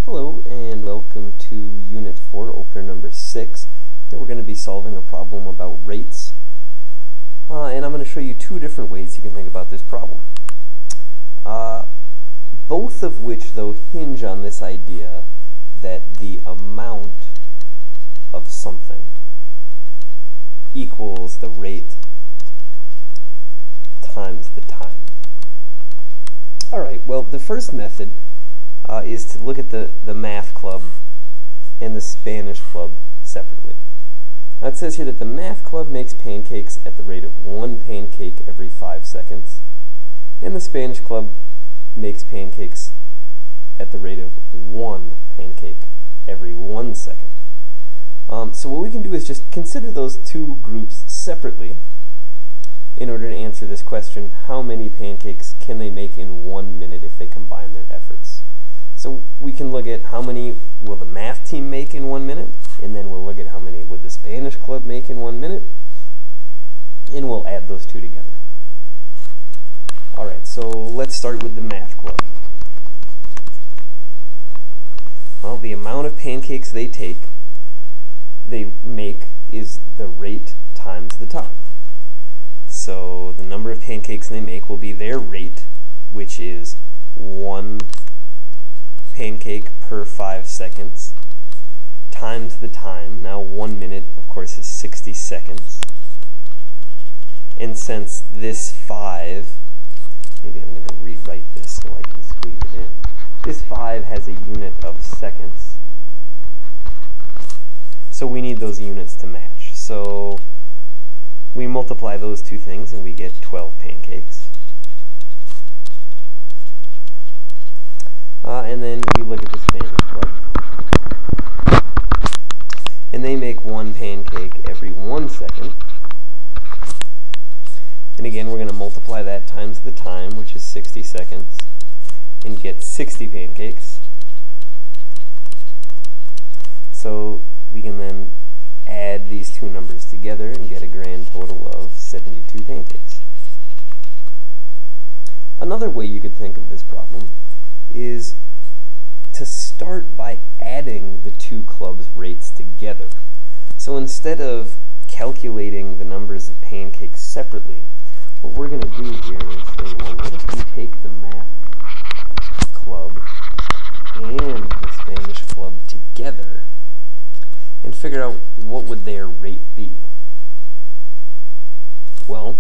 Hello and welcome to Unit 4 Opener number 6. Here we're going to be solving a problem about rates. And I'm going to show you two different ways you can think about this problem. Both of which, though, hinge on this idea that the amount of something equals the rate times the time. Alright, well, the first method is to look at the math club and the Spanish club separately. Now it says here that the math club makes pancakes at the rate of 1 pancake every 5 seconds, and the Spanish club makes pancakes at the rate of 1 pancake every 1 second. So what we can do is just consider those two groups separately in order to answer this question: how many pancakes can they make in 1 minute if they combine their efforts? So we can look at how many will the math team make in 1 minute, and then we'll look at how many would the Spanish club make in 1 minute, and we'll add those two together. Alright, so let's start with the math club. Well, the amount of pancakes they make is the rate times the time. So the number of pancakes they make will be their rate, which is 1 pancake per 5 seconds, times the time. Now 1 minute, of course, is 60 seconds. And since this 5, maybe I'm going to rewrite this so I can squeeze it in. This 5 has a unit of seconds. So we need those units to match. So we multiply those two things and we get 12 pancakes. And then we look at the Spanish club. And they make 1 pancake every 1 second. And again, we're going to multiply that times the time, which is 60 seconds, and get 60 pancakes. So we can then add these two numbers together and get a grand total of 72 pancakes. Another way you could think of this problem is to start by adding the two clubs' rates together. So instead of calculating the numbers of pancakes separately, what we're going to do here is say, well, what if we take the math club and the Spanish club together and figure out what would their rate be? Well,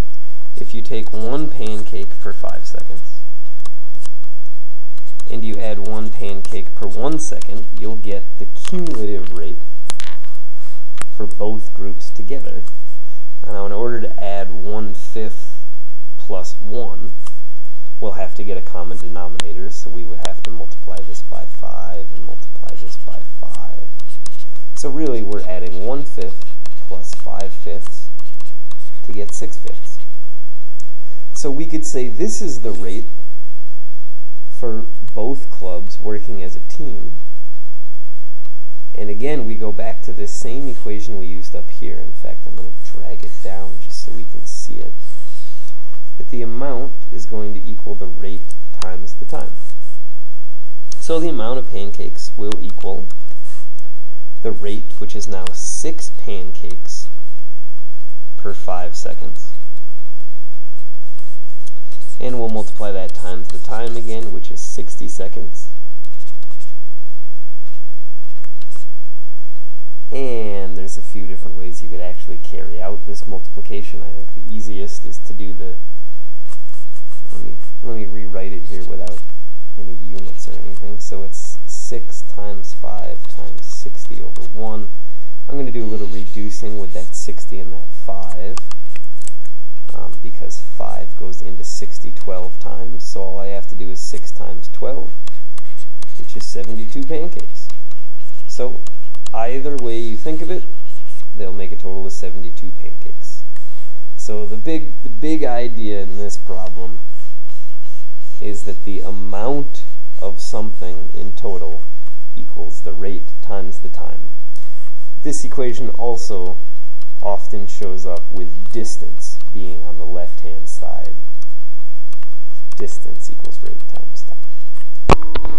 if you take 1 pancake per 5 seconds and you add 1 pancake per 1 second, you'll get the cumulative rate for both groups together. Now, in order to add 1/5 plus 1, we'll have to get a common denominator, so we would have to multiply this by 5 and multiply this by 5. So really, we're adding 1/5 plus 5/5 to get 6/5. So we could say this is the rate for both clubs working as a team. And again, we go back to this same equation we used up here. In fact, I'm going to drag it down just so we can see it. That the amount is going to equal the rate times the time. So the amount of pancakes will equal the rate, which is now 6 pancakes per 5 seconds. And we'll multiply that times the time again, which is 60 seconds. And there's a few different ways you could actually carry out this multiplication. I think the easiest is to do the, let me rewrite it here without any units or anything. So it's 6 times 5 times 60 over 1. I'm going to do a little reducing with that 60 and that 5. Because 5 goes into 60 12 times, so all I have to do is 6 times 12, which is 72 pancakes. So either way you think of it, they'll make a total of 72 pancakes. So the big idea in this problem is that the amount of something in total equals the rate times the time. This equation also often shows up with distance being on the left-hand side. Distance equals rate times time.